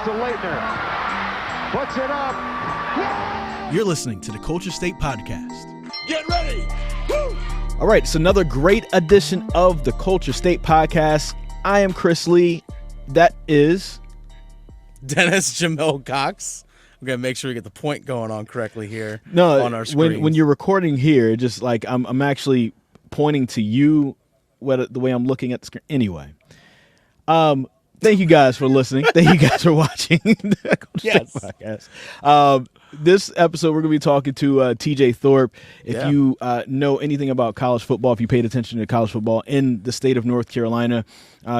to Leitner. Puts it up. Yeah! You're listening to the Culture State Podcast. Get ready. Woo! All right, it's another great edition of the Culture State Podcast. I am Chris Lee. That is Dennis Jamil Cox. I'm going to make sure we get the point going on correctly here on our screen. When you're recording here, just like I'm actually pointing to you the way I'm looking at the screen. Anyway, thank you guys for listening. Thank you guys for watching the Culture State Podcast. This episode, we're going to be talking to TJ Thorpe. If you know anything about college football, if you paid attention to college football in the state of North Carolina,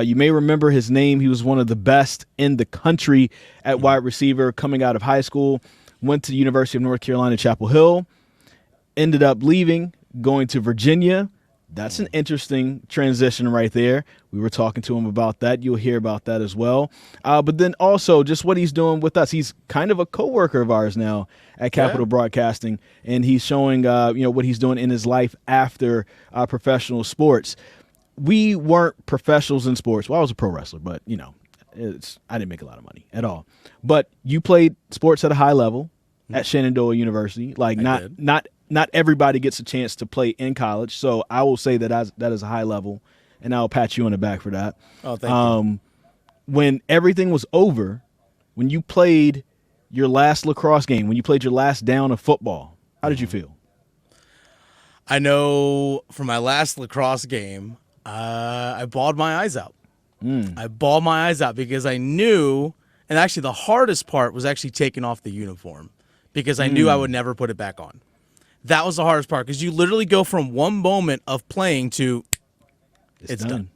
you may remember his name. He was one of the best in the country at wide receiver coming out of high school, went to the University of North Carolina, Chapel Hill, ended up leaving, going to Virginia. That's an interesting transition right there. We were talking to him about that. You'll hear about that as well. But then also just what he's doing with us. He's kind of a coworker of ours now at Capital Broadcasting, and he's showing what he's doing in his life after professional sports. We weren't professionals in sports. Well, I was a pro wrestler, but I didn't make a lot of money at all. But you played sports at a high level at Shenandoah University. Like not everybody gets a chance to play in college, so I will say that is a high level, and I'll pat you on the back for that. Oh, thank you. When everything was over, when you played your last lacrosse game, when you played your last down of football, how did you feel? I know for my last lacrosse game, I bawled my eyes out. I bawled my eyes out because I knew, and actually the hardest part was actually taking off the uniform because I knew I would never put it back on. That was the hardest part because you literally go from one moment of playing to it's done.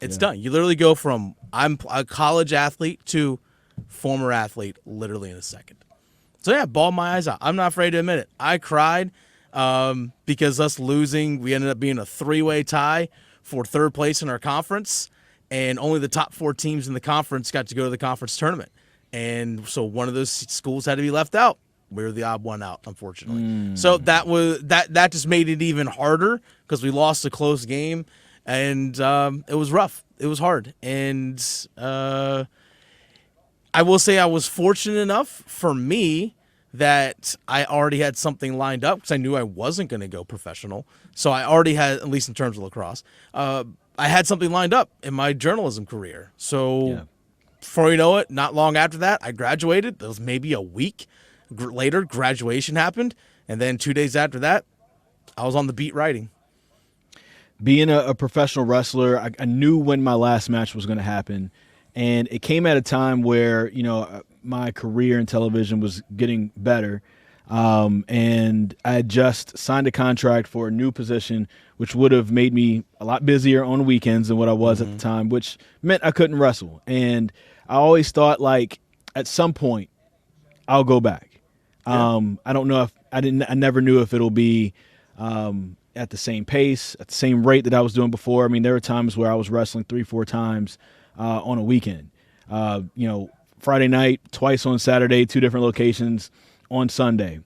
It's done. You literally go from I'm a college athlete to former athlete literally in a second. So, bawled my eyes out. I'm not afraid to admit it. I cried because us losing, we ended up being a three-way tie for third place in our conference, and only the top 4 teams in the conference got to go to the conference tournament. And so one of those schools had to be left out. We were the odd one out, unfortunately. So that just made it even harder because we lost a close game, and it was rough. It was hard, and I will say I was fortunate enough for me that I already had something lined up because I knew I wasn't going to go professional. So I already had, at least in terms of lacrosse, I had something lined up in my journalism career. So before you know it, not long after that, I graduated. It was maybe a week later, graduation happened, and then 2 days after that, I was on the beat writing. Being a professional wrestler, I knew when my last match was going to happen, and it came at a time where my career in television was getting better, and I had just signed a contract for a new position, which would have made me a lot busier on weekends than what I was at the time, which meant I couldn't wrestle. And I always thought, like, at some point, I'll go back. I don't know if I never knew if it'll be at the same pace, at the same rate that I was doing before. I mean, there were times where I was wrestling 3-4 times on a weekend. Friday night, twice on Saturday, 2 different locations on Sunday.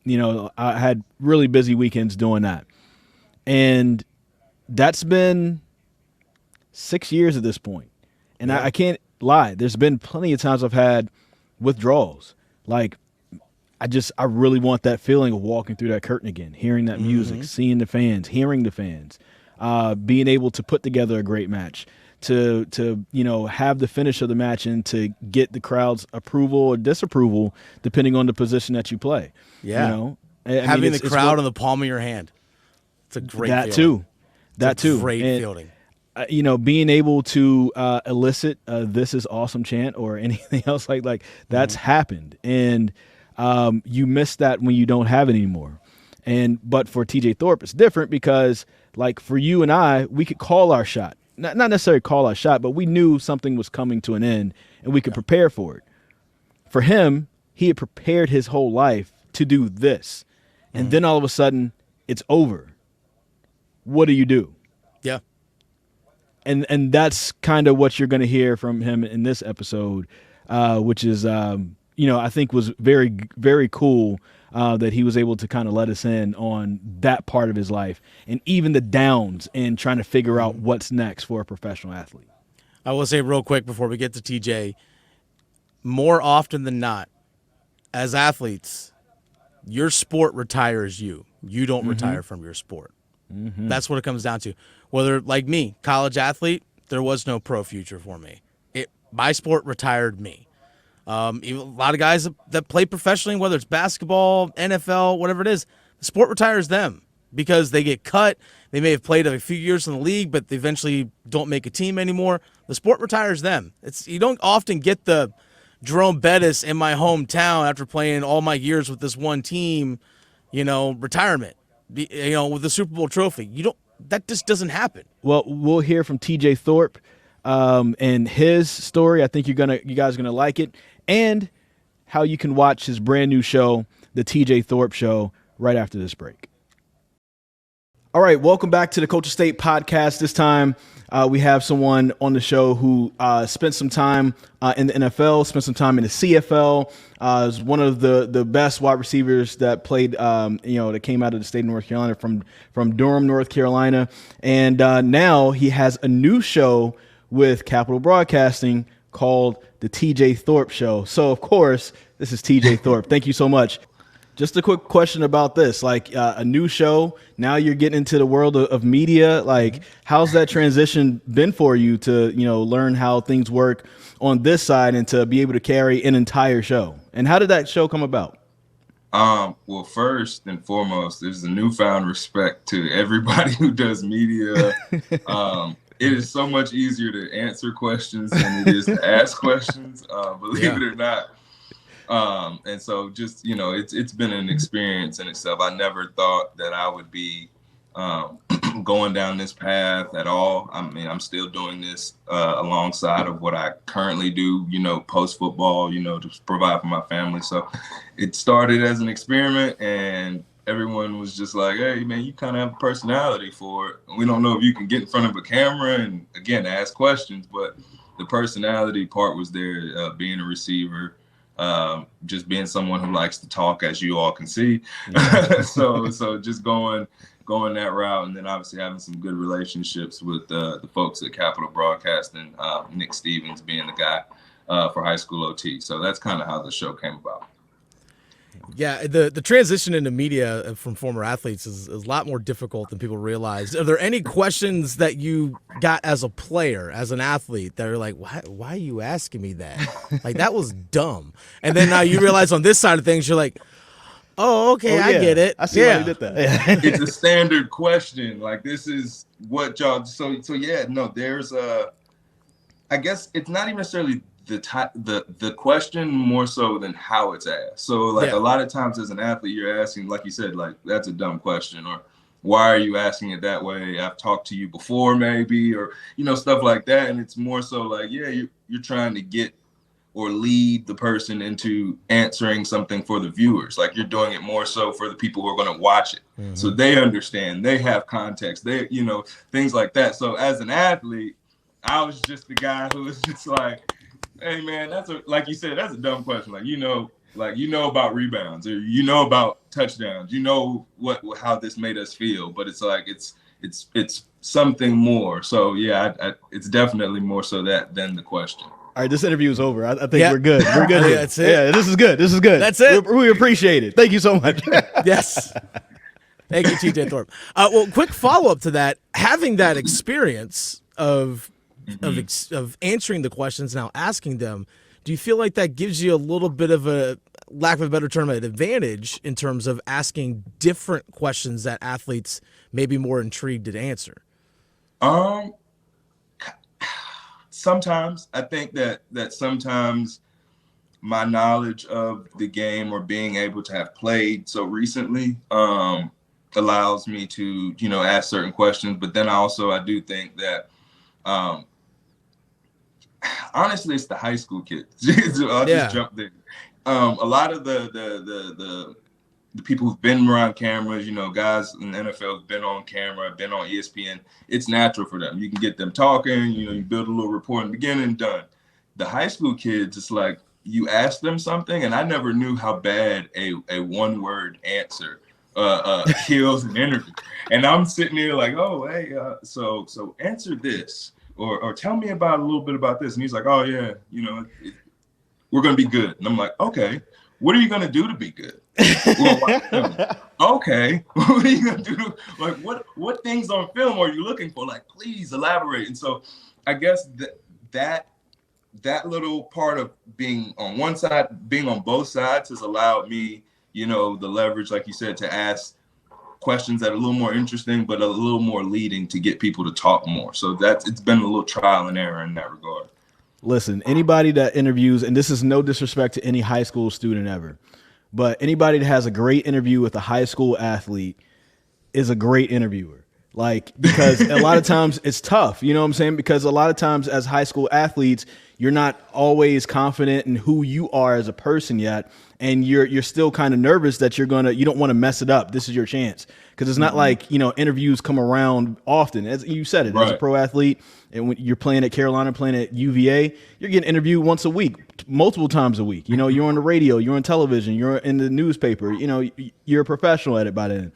I had really busy weekends doing that. And that's been 6 years at this point. And I can't lie. There's been plenty of times I've had withdrawals. Like, I really want that feeling of walking through that curtain again, hearing that music, seeing the fans, hearing the fans, being able to put together a great match, to have the finish of the match and to get the crowd's approval or disapproval depending on the position that you play. Yeah. Having the crowd in the palm of your hand. It's a great feeling. That too. Great feeling. Being able to elicit "This is awesome" chant or anything else like that's happened, and you miss that when you don't have it anymore. But for TJ Thorpe, it's different because, like, for you and I, we could call our shot. Not necessarily call our shot, but we knew something was coming to an end, and we could prepare for it. For him, he had prepared his whole life to do this, and then all of a sudden, it's over. What do you do? Yeah. And that's kind of what you're going to hear from him in this episode, which is, I think was very, very cool that he was able to kind of let us in on that part of his life and even the downs and trying to figure out what's next for a professional athlete. I will say real quick before we get to TJ, more often than not, as athletes, your sport retires you. You don't retire from your sport. That's what it comes down to. Whether, like me, college athlete, there was no pro future for me. My sport retired me. Even a lot of guys that play professionally, whether it's basketball, NFL, whatever it is, the sport retires them because they get cut. They may have played a few years in the league, but they eventually don't make a team anymore. The sport retires them. You don't often get the Jerome Bettis in my hometown after playing all my years with this one team, retirement, with the Super Bowl trophy. That just doesn't happen. Well, we'll hear from TJ Thorpe and his story. I think you guys are gonna like it, and how you can watch his brand new show, the TJ Thorpe Show, right after this break. All right, welcome back to the Culture State Podcast. This time we have someone on the show who spent some time in the NFL, spent some time in the CFL, is one of the best wide receivers that played, that came out of the state of North Carolina from Durham, North Carolina. And now he has a new show with Capital Broadcasting called the TJ Thorpe Show. So, of course, this is TJ Thorpe. Thank you so much. Just a quick question about this, a new show. Now you're getting into the world of media. How's that transition been for you to, learn how things work on this side and to be able to carry an entire show? And how did that show come about? Well, first and foremost, there's a newfound respect to everybody who does media. It is so much easier to answer questions than it is to ask questions, believe it or not. And so just, it's been an experience in itself. I never thought that I would be going down this path at all. I mean, I'm still doing this alongside of what I currently do, post football, to provide for my family. So it started as an experiment, and everyone was just like, hey, man, you kind of have a personality for it. We don't know if you can get in front of a camera and, again, ask questions, but the personality part was there, being a receiver. Just being someone who likes to talk, as you all can see. so just going that route, and then obviously having some good relationships with the folks at Capital Broadcasting, Nick Stevens being the guy for high school OT. So that's kind of how the show came about. Yeah, the transition into media from former athletes is a lot more difficult than people realize. Are there any questions that you got as a player, as an athlete, that are like, why are you asking me that? That was dumb. And then now you realize on this side of things, you're like, oh, okay, I get it. I see why you did that. It's a standard question. This is what y'all. So yeah, no, there's I guess it's not even necessarily the question more so than how it's asked. So a lot of times as an athlete, you're asking, like you said, that's a dumb question, or why are you asking it that way? I've talked to you before, maybe, or stuff like that. And it's more so you're trying to get or lead the person into answering something for the viewers. You're doing it more so for the people who are going to watch it. Mm-hmm. So they understand, they have context, they things like that. So as an athlete, I was just the guy who was just like, hey man, like you said, that's a dumb question. About rebounds, or about touchdowns, how this made us feel, but it's something more. So yeah, it's definitely more so that than the question. All right, this interview is over. I think we're good. We're good. Yeah, that's it. Yeah, this is good. That's it. We appreciate it. Thank you so much. Yes. Thank you, TJ Thorpe. Well, quick follow-up to that. Having that experience of answering the questions, now asking them, do you feel like that gives you a little bit of a, lack of a better term, an advantage in terms of asking different questions that athletes may be more intrigued to answer? Sometimes I think that sometimes my knowledge of the game, or being able to have played so recently, allows me to, ask certain questions. But then I do think that, honestly, it's the high school kids. I'll just jump there. A lot of the people who've been around cameras, guys in the NFL have been on camera, been on ESPN. It's natural for them. You can get them talking, you build a little rapport in the beginning, done. The high school kids, it's like you ask them something, and I never knew how bad a one-word answer kills an interview. And I'm sitting there like, oh, hey, so answer this. Or tell me about a little bit about this. And he's like, oh, yeah, we're going to be good. And I'm like, okay, what are you going to do to be good? Well, watch film. Okay, what are you going to do? Like, what things on film are you looking for? Like, please elaborate. And so I guess that little part of being on one side, being on both sides has allowed me, the leverage, like you said, to ask questions that are a little more interesting, but a little more leading to get people to talk more. So it's been a little trial and error in that regard. Listen, anybody that interviews, and this is no disrespect to any high school student ever, but anybody that has a great interview with a high school athlete is a great interviewer. Like, because a lot of times it's tough, you know what I'm saying? Because a lot of times as high school athletes, you're not always confident in who you are as a person yet. And you're still kind of nervous that you don't want to mess it up. This is your chance. Because it's not like, interviews come around often. As you said it, as a pro athlete, and when you're playing at Carolina, playing at UVA, you're getting interviewed once a week, multiple times a week. You're on the radio, you're on television, you're in the newspaper, you're a professional at it by then.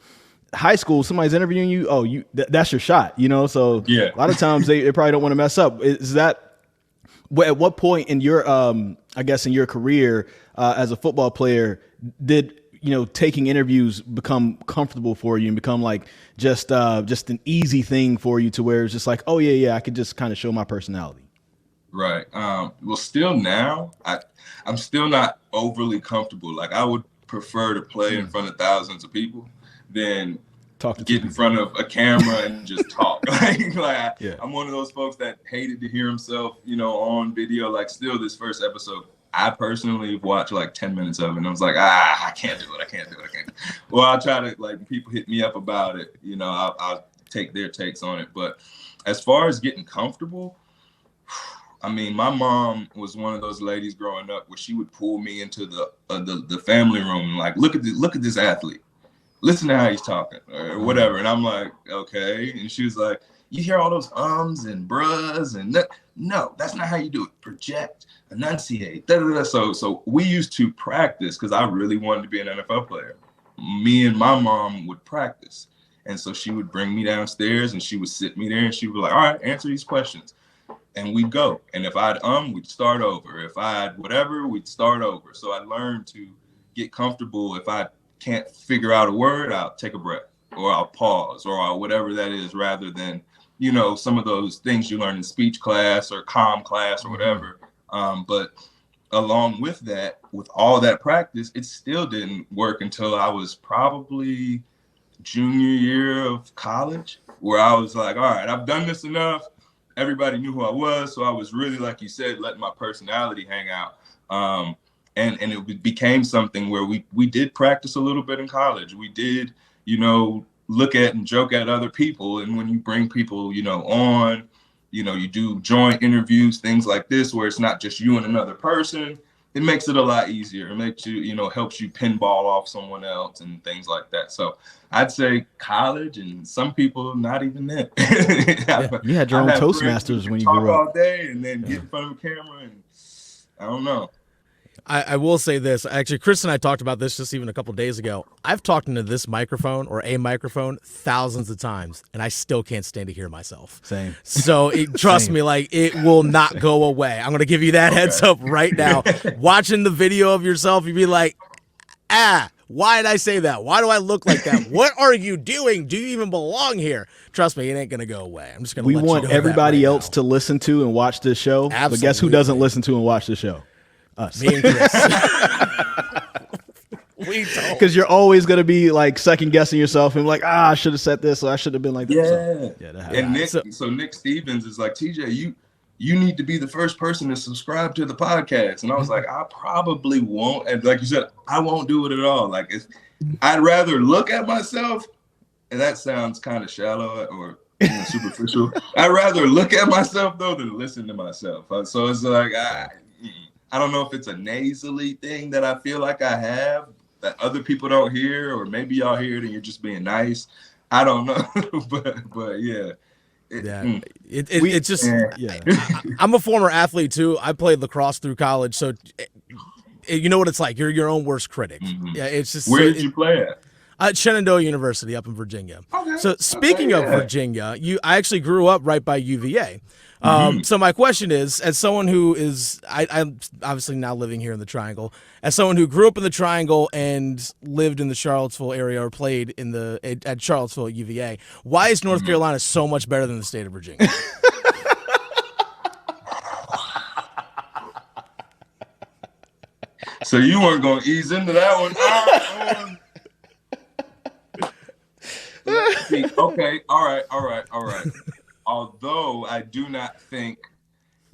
High school, somebody's interviewing you, that's your shot, so yeah. A lot of times they probably don't want to mess up. Is that at what point in your I guess in your career as a football player did taking interviews become comfortable for you and become like just an easy thing for you to where it's just like, oh yeah, I could just kind of show my personality? Right. Well, still now I'm still not overly comfortable. Like, I would prefer to play in front of thousands of people than get in front of a camera and just talk. I'm one of those folks that hated to hear himself, on video. Like, still this first episode, I personally watched like 10 minutes of it, and I was like, I can't do it. Well, I'll try to, like, people hit me up about it, I'll take their takes on it. But as far as getting comfortable, I mean, my mom was one of those ladies growing up where she would pull me into the family room and like, look at this athlete. Listen to how he's talking or whatever. And I'm like, okay. And she was like, you hear all those ums and bruhs and that? No, that's not how you do it. Project, enunciate, da-da-da. So we used to practice because I really wanted to be an NFL player. Me and my mom would practice. And so she would bring me downstairs and she would sit me there and she would be like, all right, answer these questions. And we'd go. And if I'd we'd start over. If I'd whatever, we'd start over. So I learned to get comfortable. If I can't figure out a word, I'll take a breath or I'll pause or I'll whatever that is, rather than, some of those things you learn in speech class or comm class or whatever. But along with that, with all that practice, it still didn't work until I was probably junior year of college, where I was like, all right, I've done this enough. Everybody knew who I was. So I was really, like you said, letting my personality hang out. And it became something where we did practice a little bit in college. We did, look at and joke at other people. And when you bring people, on, you do joint interviews, things like this, where it's not just you and another person, it makes it a lot easier. It makes you, helps you pinball off someone else and things like that. So I'd say college, and some people not even that. You had your own Toastmasters when you grew up. All day and then get in front of a camera, and I don't know. I will say this. Actually, Chris and I talked about this just even a couple days ago. I've talked into this microphone or a microphone thousands of times, and I still can't stand to hear myself. Same. So trust me, like, it will not go away. I'm going to give you that heads up right now. Watching the video of yourself, you'd be like, why did I say that? Why do I look like that? What are you doing? Do you even belong here? Trust me, it ain't going to go away. I'm just going to let you know that. We want everybody else to listen to and watch this show. Absolutely. But guess who doesn't listen to and watch the show? Us. Me and Chris. We don't. Because you're always going to be like second guessing yourself and like, I should have said this or I should have been like this. Yeah. And Nick Stevens is like, TJ, you need to be the first person to subscribe to the podcast. And I was like, I probably won't. And like you said, I won't do it at all. Like, I'd rather look at myself, and that sounds kind of shallow or superficial. I'd rather look at myself though than listen to myself. So it's like, I don't know if it's a nasally thing that I feel like I have that other people don't hear, or maybe y'all hear it and you're just being nice. I don't know, but yeah. I'm a former athlete too. I played lacrosse through college, so you know what it's like. You're your own worst critic. Mm-hmm. Yeah, it's just. Where did you play at? Shenandoah University up in Virginia. Okay. So speaking of Virginia, I actually grew up right by UVA. So my question is, as someone who is, I'm obviously now living here in the Triangle, as someone who grew up in the Triangle and lived in the Charlottesville area or played at Charlottesville at UVA, why is North Carolina so much better than the state of Virginia? So you weren't going to ease into that one. Let's see. Okay. All right. Although I do not think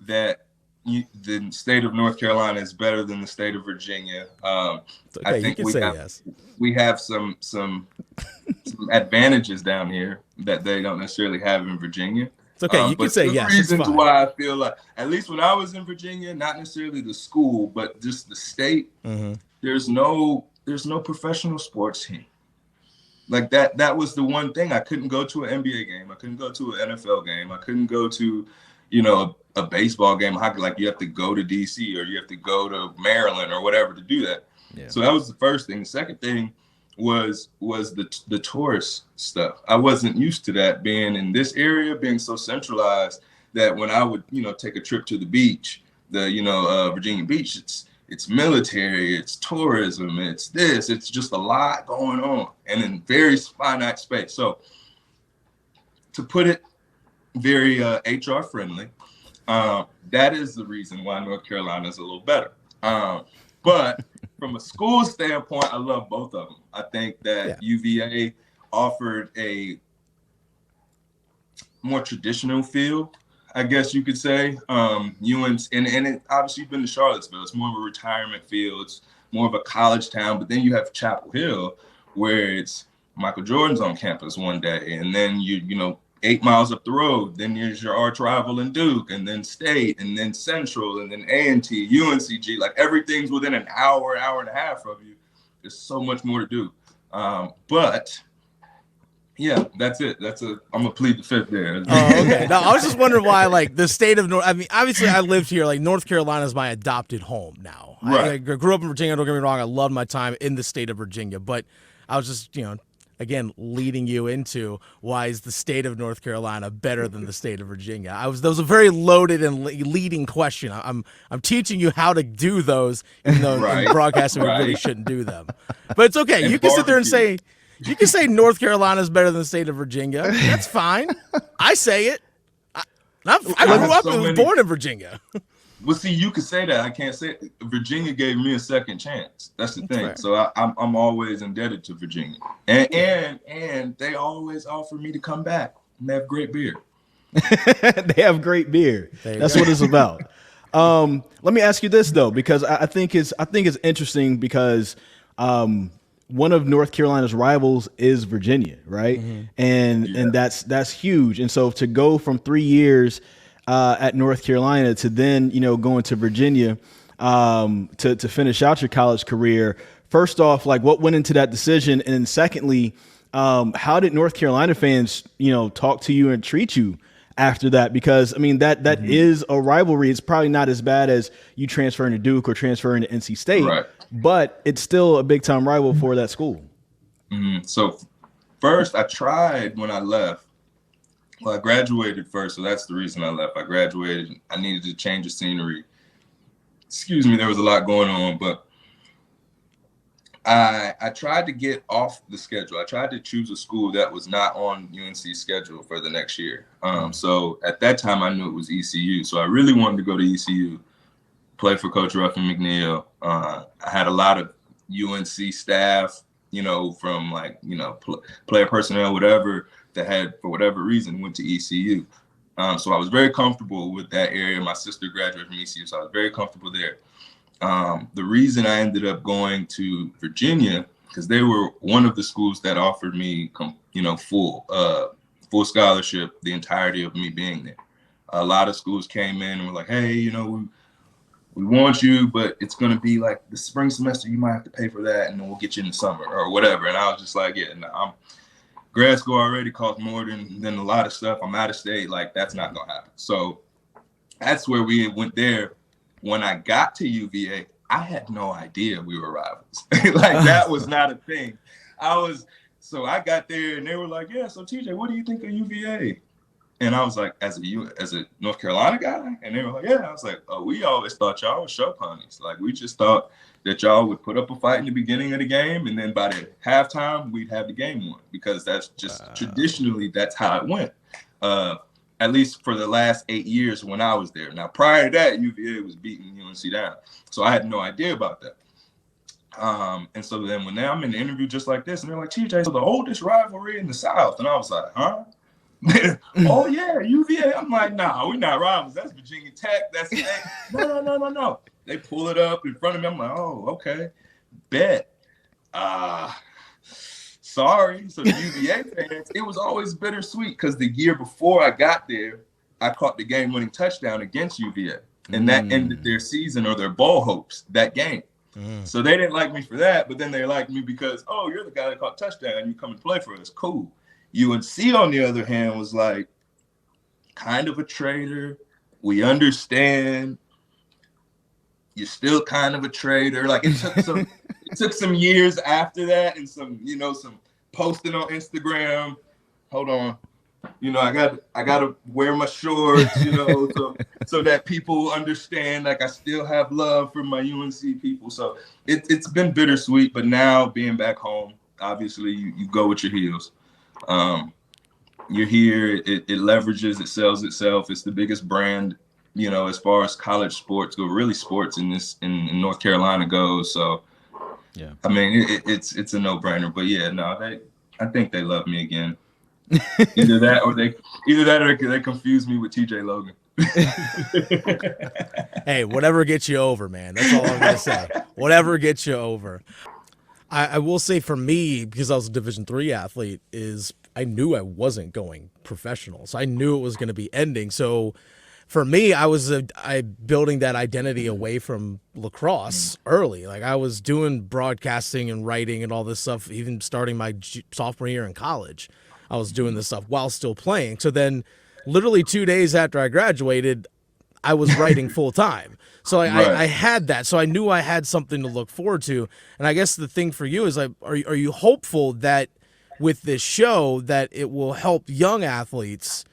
that the state of North Carolina is better than the state of Virginia. I think we have some advantages down here that they don't necessarily have in Virginia. It's okay. You can say yes. Reasons why I feel like, at least when I was in Virginia, not necessarily the school, but just the state, there's no professional sports team. Like that was the one thing. I couldn't go to an NBA game. I couldn't go to an NFL game. I couldn't go to, a baseball game. Like you have to go to DC or you have to go to Maryland or whatever to do that. Yeah. So that was the first thing. The second thing was the tourist stuff. I wasn't used to that, being in this area, being so centralized, that when I would, take a trip to the beach, Virginia Beach, it's military, it's tourism, it's just a lot going on and in very finite space. So to put it very HR friendly, that is the reason why North Carolina is a little better. But from a school standpoint, I love both of them. I think that UVA offered a more traditional feel, I guess you could say. UNC, and it obviously been to Charlottesville. It's more of a retirement feel. It's more of a college town. But then you have Chapel Hill, where it's Michael Jordan's on campus one day, and then you 8 miles up the road, then there's your arch rival in Duke, and then State, and then Central, and then A&T, UNCG. Like everything's within an hour and a half of you. There's so much more to do. But yeah, that's it. I'm gonna plead the fifth there. Oh, okay. No, I was just wondering why, the state of North. I mean, obviously, I lived here. North Carolina is my adopted home now. Right. I grew up in Virginia. Don't get me wrong. I loved my time in the state of Virginia, but I was just, again, leading you into why is the state of North Carolina better than the state of Virginia? That was a very loaded and leading question. I'm teaching you how to do those, even though in broadcasting we really shouldn't do them. But it's okay. You can sit there and say. You can say North Carolina is better than the state of Virginia. That's fine. I say it. I grew up and was born in Virginia. Well, see, you could say that. I can't say it. Virginia gave me a second chance. That's the thing. So I'm always indebted to Virginia. And they always offer me to come back. And they have great beer. They have great beer. That's what it's about. Let me ask you this though, because I think it's interesting because one of North Carolina's rivals is Virginia, right? And that's huge. And so to go from 3 years at North Carolina to then, going to Virginia to finish out your college career, first off, what went into that decision? And then secondly, how did North Carolina fans, talk to you and treat you after that? Because, I mean, that is a rivalry. It's probably not as bad as you transferring to Duke or transferring to NC State. Right. But it's still a big-time rival for that school. So first, I tried when I left. Well, I graduated first, so that's the reason I left. I graduated. I needed to change the scenery. Excuse me, there was a lot going on, but I tried to get off the schedule. I tried to choose a school that was not on UNC's schedule for the next year. So at that time, I knew it was ECU. So I really wanted to go to ECU, play for Coach Ruffin McNeil. I had a lot of UNC staff, from player personnel, whatever, that had, for whatever reason, went to ECU. So I was very comfortable with that area. My sister graduated from ECU, so I was very comfortable there. The reason I ended up going to Virginia, because they were one of the schools that offered me, full scholarship the entirety of me being there. A lot of schools came in and were like, hey, we want you, but it's going to be like the spring semester. You might have to pay for that, and then we'll get you in the summer or whatever. And I was just like, grad school already costs more than a lot of stuff. I'm out of state. That's not going to happen. So that's where we went there. When I got to UVA, I had no idea we were rivals. That was not a thing. So I got there and they were like, yeah, so TJ, what do you think of UVA? And I was like, as a North Carolina guy? And they were like, yeah. I was like, oh, we always thought y'all were show ponies. Like, we just thought that y'all would put up a fight in the beginning of the game, and then by the halftime, we'd have the game won, because that's just traditionally, that's how it went. At least for the last 8 years when I was there. Now, prior to that, UVA was beating UNC down. So I had no idea about that. And so then when I'm in the interview just like this, and they're like, TJ, so the oldest rivalry in the South. And I was like, huh? Oh yeah, UVA. I'm like, nah, we're not rivals. That's Virginia Tech. That's no. They pull it up in front of me. I'm like, oh, okay, bet. Sorry. So the UVA fans, it was always bittersweet, because the year before I got there, I caught the game-winning touchdown against UVA, and that ended their season or their bowl hopes that game. So they didn't like me for that, but then they liked me because, oh, you're the guy that caught touchdown and you come and play for us. Cool. UNC, on the other hand, was like kind of a traitor. We understand. You're still kind of a traitor. Like, it took some years after that, and some posting on Instagram. Hold on. I gotta wear my shorts, so that people understand, like, I still have love for my UNC people. So it's been bittersweet, but now being back home, obviously you go with your heels. You're here, it leverages, it sells itself. It's the biggest brand, as far as college sports go, really sports in North Carolina goes. So yeah, I mean, it's a no-brainer. But yeah, no, I think they love me again. Either that or they confuse me with TJ Logan. Hey, whatever gets you over, man. That's all I'm gonna say. Whatever gets you over. I will say, for me, because I was a Division III athlete, is I knew I wasn't going professional, so I knew it was going to be ending. So for me, I building that identity away from lacrosse early. Like, I was doing broadcasting and writing and all this stuff, even starting my sophomore year in college. I was doing this stuff while still playing. So then, literally 2 days after I graduated, I was writing full time. So I had that. So I knew I had something to look forward to. And I guess the thing for you is, like, are you hopeful that with this show that it will help young athletes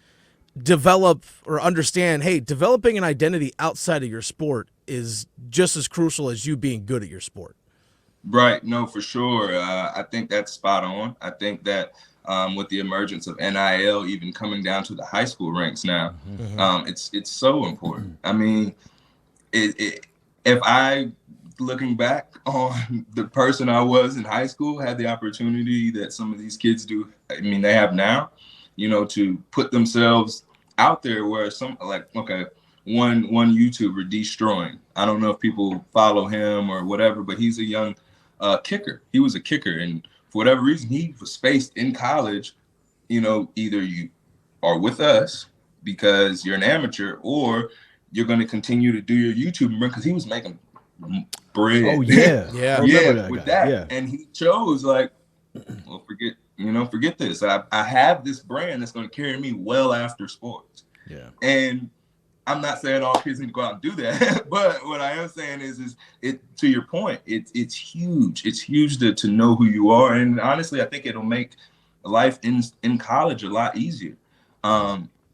develop or understand, hey, developing an identity outside of your sport is just as crucial as you being good at your sport? Right. No, for sure. I think that's spot on. I think that with the emergence of NIL, even coming down to the high school ranks now, it's so important. I mean, if I, looking back on the person I was in high school, had the opportunity that some of these kids do, I mean, they have now, to put themselves out there, where one YouTuber, Destroying, I don't know if people follow him or whatever, but he's a young kicker. He was a kicker, and for whatever reason, he was spaced in college. Either you are with us because you're an amateur, or you're going to continue to do your YouTube, because he was making bread. Oh yeah, yeah, with that. Yeah. And he chose, like, well, forget this. I have this brand that's going to carry me well after sports. Yeah. And I'm not saying all kids need to go out and do that, but what I am saying is it, to your point, it's huge. It's huge to know who you are, and honestly, I think it'll make life in college a lot easier.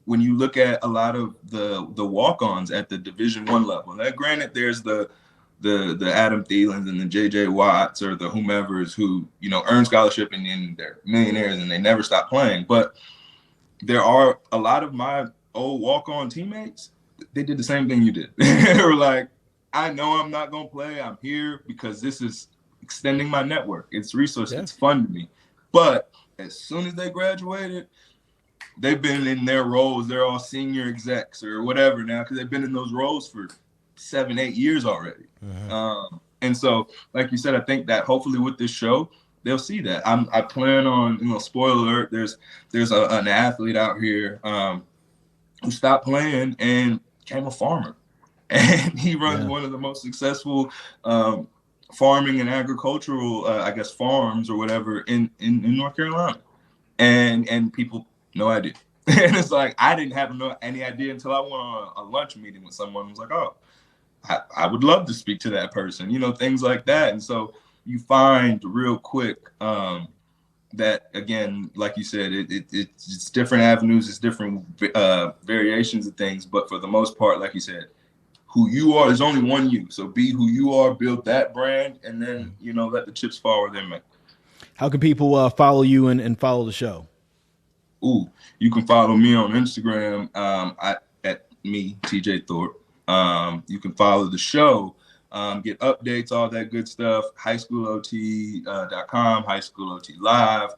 When you look at a lot of the walk-ons at the Division I level, now granted, there's the Adam Thielens and the JJ Watts or the whomevers who earn scholarship and then they're millionaires and they never stop playing, but there are a lot of my old walk-on teammates. They did the same thing you did. They were like, I know I'm not going to play. I'm here because this is extending my network. It's resources. Yeah. It's fun to me. But as soon as they graduated, they've been in their roles. They're all senior execs or whatever now, because they've been in those roles for 7-8 years already. And so, like you said, I think that hopefully with this show, they'll see that. I plan on, spoiler alert, there's an athlete out here who stopped playing and became a farmer. And he runs one of the most successful farming and agricultural, farms or whatever in North Carolina. And people, no idea. And it's like, I didn't have any idea until I went on a lunch meeting with someone who was like, oh, I would love to speak to that person, things like that. And so you find real quick that, again, like you said, it's different avenues, it's different variations of things. But for the most part, like you said, who you are, there's only one you. So be who you are, build that brand, and then, let the chips fall where they may. How can people follow you and follow the show? You can follow me on Instagram at me, TJ Thorpe. You can follow the show, get updates, all that good stuff, highschoolot.com, High School OT Live.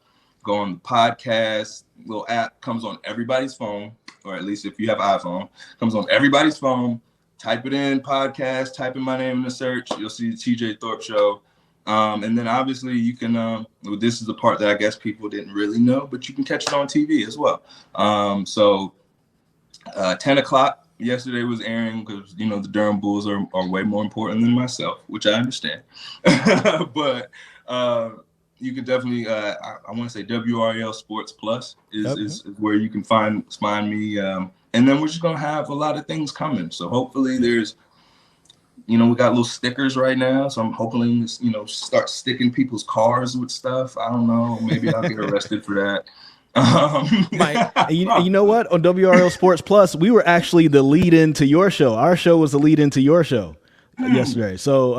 Go on the podcast. Little app comes on everybody's phone, or at least if you have iPhone, comes on everybody's phone. Type it in, podcast, type in my name in the search. You'll see the TJ Thorpe Show. And then obviously you can, this is the part that I guess people didn't really know, but you can catch it on TV as well. 10 o'clock yesterday was airing because, the Durham Bulls are way more important than myself, which I understand. But you can definitely, I want to say WRL Sports Plus is where you can find me. And then we're just going to have a lot of things coming. So hopefully there's, we got little stickers right now. So I'm hoping, start sticking people's cars with stuff. I don't know. Maybe I'll get arrested for that. You know what? On WRL Sports Plus, we were actually the lead into your show. Our show was the lead into your show yesterday. So,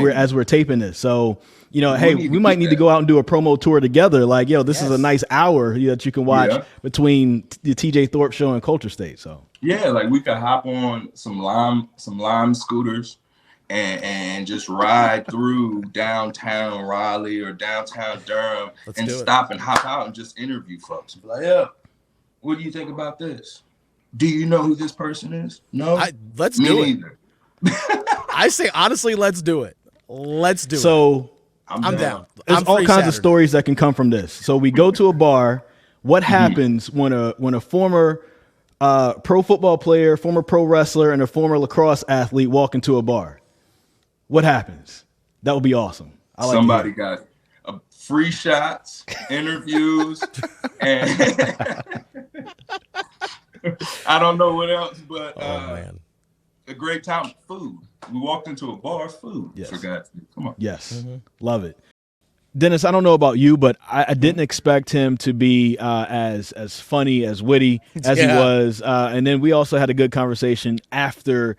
as we're taping this. So, hey, we might need to go out and do a promo tour together. Like, this is a nice hour that you can watch between the TJ Thorpe Show and Culture State. So yeah, like we could hop on some Lime scooters and just ride through downtown Raleigh or downtown Durham and stop and hop out and just interview folks. Be like, yeah, what do you think about this? Do you know who this person is? No, let's do it. I say honestly, let's do it. Let's do it. So I'm down. There's all kinds of stories that can come from this. So we go to a bar. What happens when a former pro football player, former pro wrestler, and a former lacrosse athlete walk into a bar? What happens? That would be awesome. Somebody got free shots, interviews, and I don't know what else, but a great time. Food. We walked into a bar, food. Yes. For God's sake. Come on. Yes. Love it. Dennis, I don't know about you, but I didn't expect him to be as funny, as witty as he was. And then we also had a good conversation after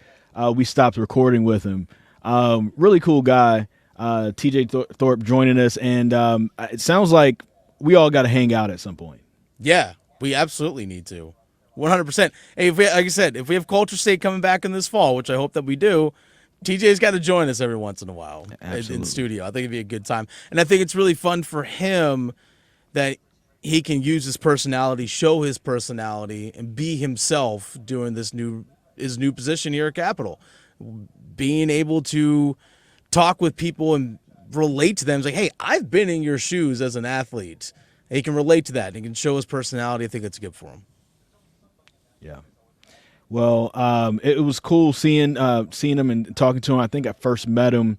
we stopped recording with him. Really cool guy, TJ Thorpe joining us. And it sounds like we all got to hang out at some point. Yeah, we absolutely need to. 100%. Hey, like I said, if we have Culture State coming back in this fall, which I hope that we do, TJ's got to join us every once in a while in studio. I think it'd be a good time. And I think it's really fun for him that he can use his personality, show his personality, and be himself doing his new position here at Capitol. Being able to talk with people and relate to them. It's like, hey, I've been in your shoes as an athlete. And he can relate to that. And he can show his personality. I think that's good for him. Yeah. Well, it was cool seeing him and talking to him. I think I first met him,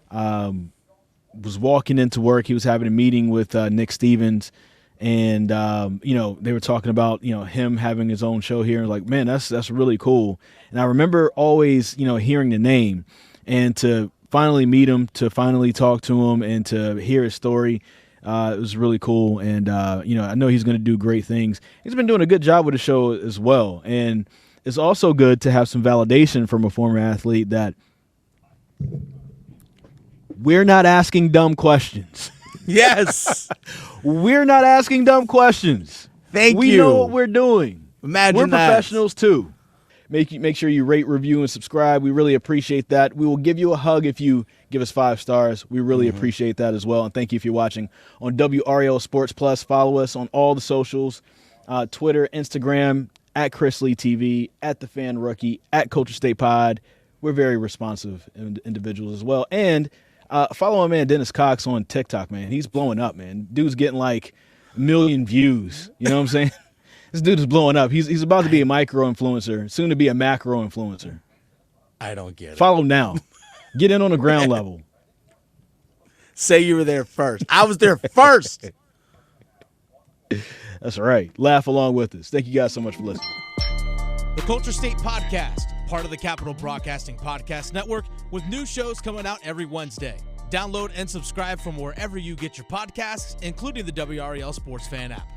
was walking into work. He was having a meeting with Nick Stevens, and they were talking about him having his own show here. Like, man, that's really cool. And I remember always hearing the name, and to finally meet him, to finally talk to him, and to hear his story. It was really cool, and I know he's going to do great things. He's been doing a good job with the show as well, and it's also good to have some validation from a former athlete that we're not asking dumb questions. Yes. We're not asking dumb questions. We know what we're doing. Imagine we're that. Professionals too. Make sure you rate, review, and subscribe. We really appreciate that. We will give you a hug if you give us 5 stars. We really appreciate that as well. And thank you if you're watching on WRL Sports Plus. Follow us on all the socials, Twitter, Instagram, at Chris Lee TV, at The Fan Rookie, at Culture State Pod. We're very responsive individuals as well. And follow my man Dennis Cox on TikTok, man. He's blowing up, man. Dude's getting like 1 million views. You know what I'm saying? This dude is blowing up. He's about to be a micro influencer, soon to be a macro influencer. I don't get it. Follow now. Get in on the ground level. Say you were there first. I was there first. That's right. Laugh along with us. Thank you guys so much for listening. The Culture State Podcast, part of the Capitol Broadcasting Podcast Network, with new shows coming out every Wednesday. Download and subscribe from wherever you get your podcasts, including the WREL Sports Fan app.